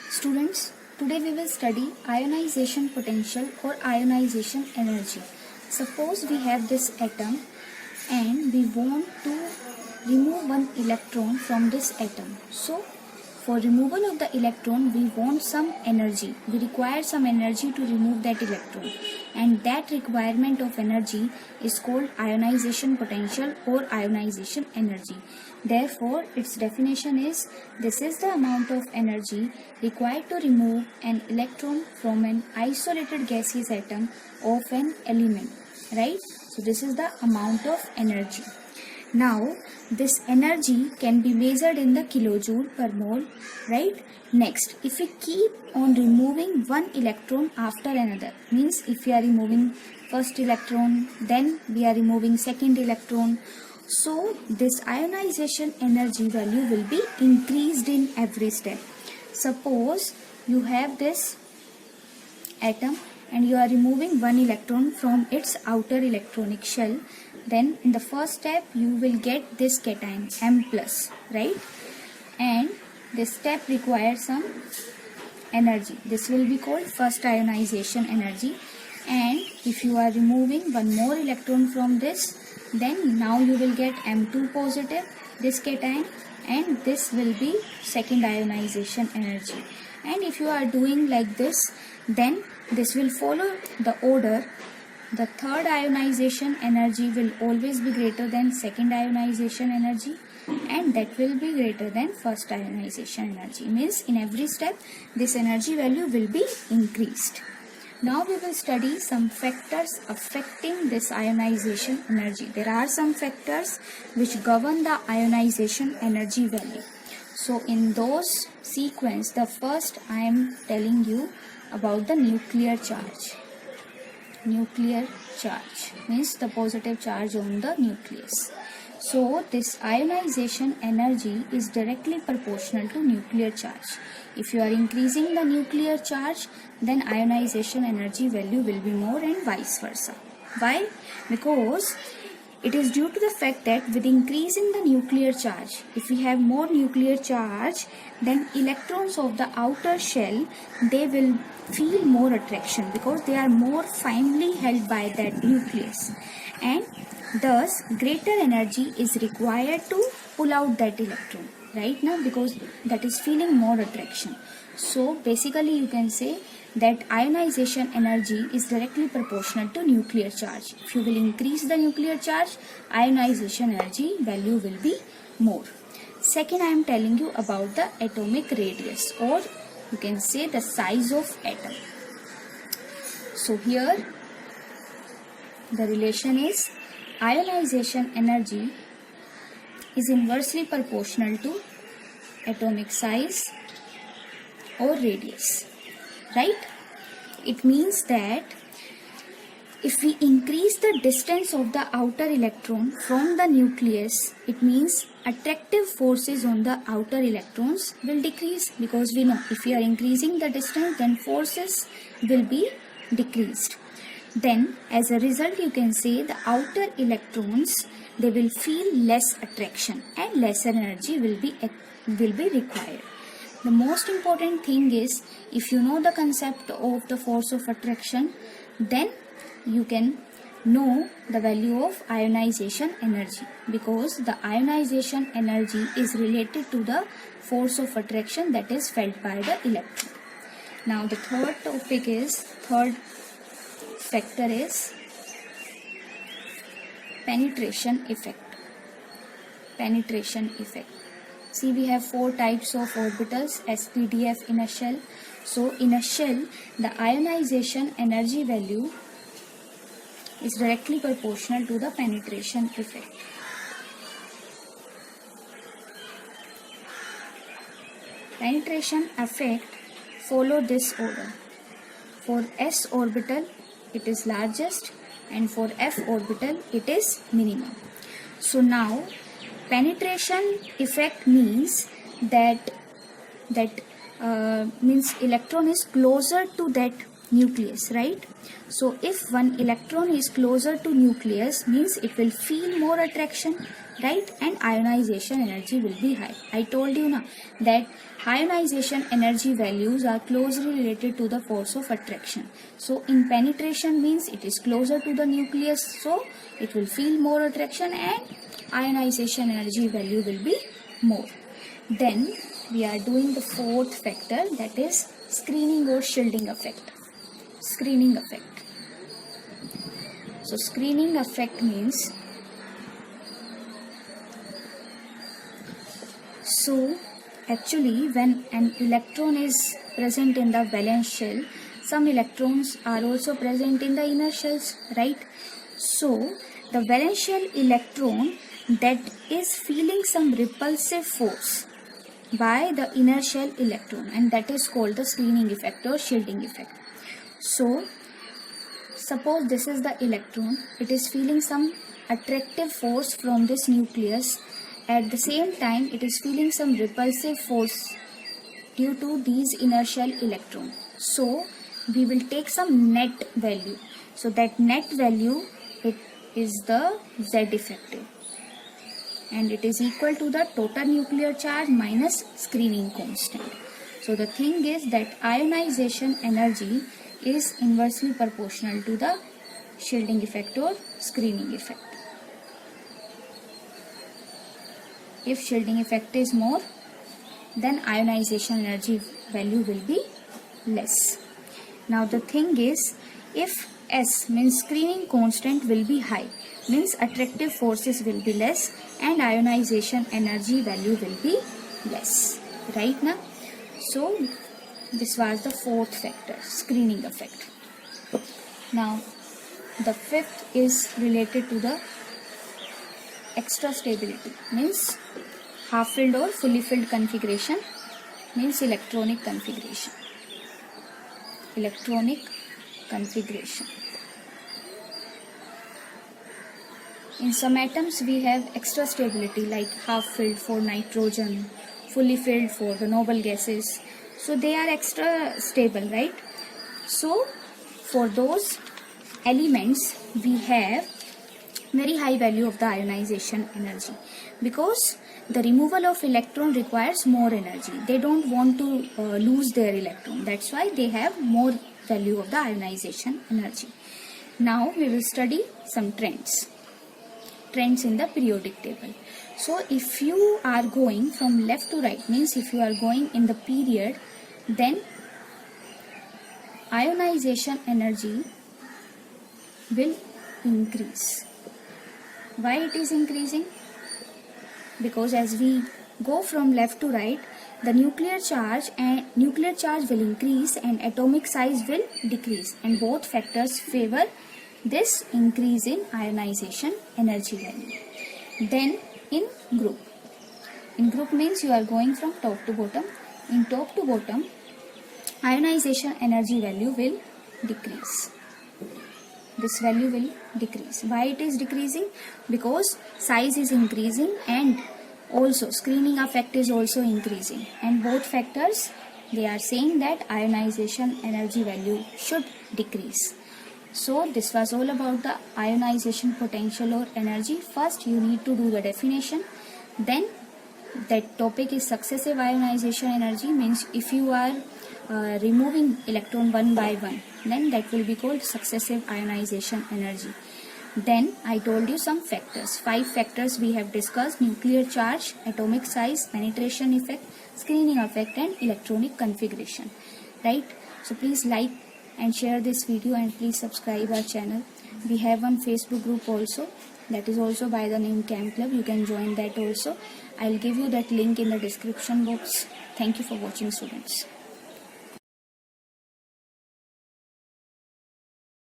Students, today we will study ionization potential or ionization energy. Suppose we have this atom and we want to remove one electron from this atom. So, for removal of the electron, we want some energy. We require some energy to remove that electron. And that requirement of energy is called ionization potential or ionization energy. Therefore, its definition is, this is the amount of energy required to remove an electron from an isolated gaseous atom of an element. Right? So, this is the amount of energy. Now, this energy can be measured in the kilojoule per mole, right? Next, if we keep on removing one electron after another, means if we are removing first electron, then we are removing second electron. So, this ionization energy value will be increased in every step. Suppose you have this atom and you are removing one electron from its outer electronic shell. Then in the first step you will get this cation M+, right? And this step requires some energy. This will be called first ionization energy. And if you are removing one more electron from this, then now you will get M2 positive, this cation, and this will be second ionization energy. And if you are doing like this, then this will follow the order. The third ionization energy will always be greater than second ionization energy, and that will be greater than first ionization energy. Means in every step this energy value will be increased. Now we will study some factors affecting this ionization energy. There are some factors which govern the ionization energy value. So in those sequence, the first I am telling you about the nuclear charge. Nuclear charge means the positive charge on the nucleus. So this ionization energy is directly proportional to nuclear charge. If you are increasing the nuclear charge, then ionization energy value will be more and vice versa. Why? Because it is due to the fact that with increase in the nuclear charge, if we have more nuclear charge, then electrons of the outer shell, they will feel more attraction because they are more finely held by that nucleus, and thus greater energy is required to pull out that electron, right? Now, because that is feeling more attraction. So basically you can say that ionization energy is directly proportional to nuclear charge. If you will increase the nuclear charge, ionization energy value will be more. Second, I am telling you about the atomic radius, or you can say the size of atom. So here the relation is ionization energy is inversely proportional to atomic size or radius, right? It means that if we increase the distance of the outer electron from the nucleus, it means attractive forces on the outer electrons will decrease, because we know if we are increasing the distance, then forces will be decreased. Then as a result you can say the outer electrons, they will feel less attraction and lesser energy will be required. The most important thing is, if you know the concept of the force of attraction, then you can know the value of ionization energy, because the ionization energy is related to the force of attraction that is felt by the electron. Now the third factor is penetration effect. Penetration effect. See, we have 4 types of orbitals, SPDF in a shell. So in a shell, the ionization energy value is directly proportional to the penetration effect. Penetration effect follow this order. For S orbital, it is largest, and for F orbital, it is minimum. So now, penetration effect means that means electron is closer to that nucleus, right? So if one electron is closer to nucleus, means it will feel more attraction, right? And ionization energy will be high. I told you now that ionization energy values are closely related to the force of attraction. So in penetration means it is closer to the nucleus, so it will feel more attraction and ionization energy value will be more. Then we are doing the fourth factor, that is screening or shielding effect. Screening effect. So screening effect means, so actually when an electron is present in the valence shell, some electrons are also present in the inner shells, right? So the valence shell electron that is feeling some repulsive force by the inner shell electron, and that is called the screening effect or shielding effect. So suppose this is the electron, it is feeling some attractive force from this nucleus. At the same time, it is feeling some repulsive force due to these inner shell electron. So we will take some net value. So that net value, it is the Z effective, and it is equal to the total nuclear charge minus screening constant. So the thing is that ionization energy is inversely proportional to the shielding effect or screening effect. If shielding effect is more, then ionization energy value will be less. Now the thing is, if S means screening constant will be high, means attractive forces will be less and ionization energy value will be less, right now? So this was the fourth factor, screening effect. Now the fifth is related to the extra stability, means half filled or fully filled configuration, means electronic configuration. Electronic configuration. In some atoms we have extra stability like half filled for nitrogen, fully filled for the noble gases. So they are extra stable, right? So for those elements we have very high value of the ionization energy, because the removal of electron requires more energy. They don't want to lose their electron. That's why they have more value of the ionization energy. Now we will study some trends in the periodic table. So if you are going from left to right, means if you are going in the period, then ionization energy will increase. Why it is increasing? Because as we go from left to right, the nuclear charge will increase and atomic size will decrease, and both factors favor this increase in ionization energy value. Then in group means you are going from top to bottom. In top to bottom, ionization energy value will decrease. This value will decrease. Why it is decreasing? Because size is increasing and also screening effect is also increasing, and both factors, they are saying that ionization energy value should decrease. So this was all about the ionization potential or energy. First you need to do the definition. Then that topic is successive ionization energy, means if you are removing electron one by one, then that will be called successive ionization energy. Then I told you some factors. 5 factors we have discussed: nuclear charge, atomic size, penetration effect, screening effect and electronic configuration, right? So please like and share this video, and please subscribe our channel. We have one Facebook group also, that is also by the name Chem Club. You can join that also. I'll give you that link in the description box. Thank you for watching, students.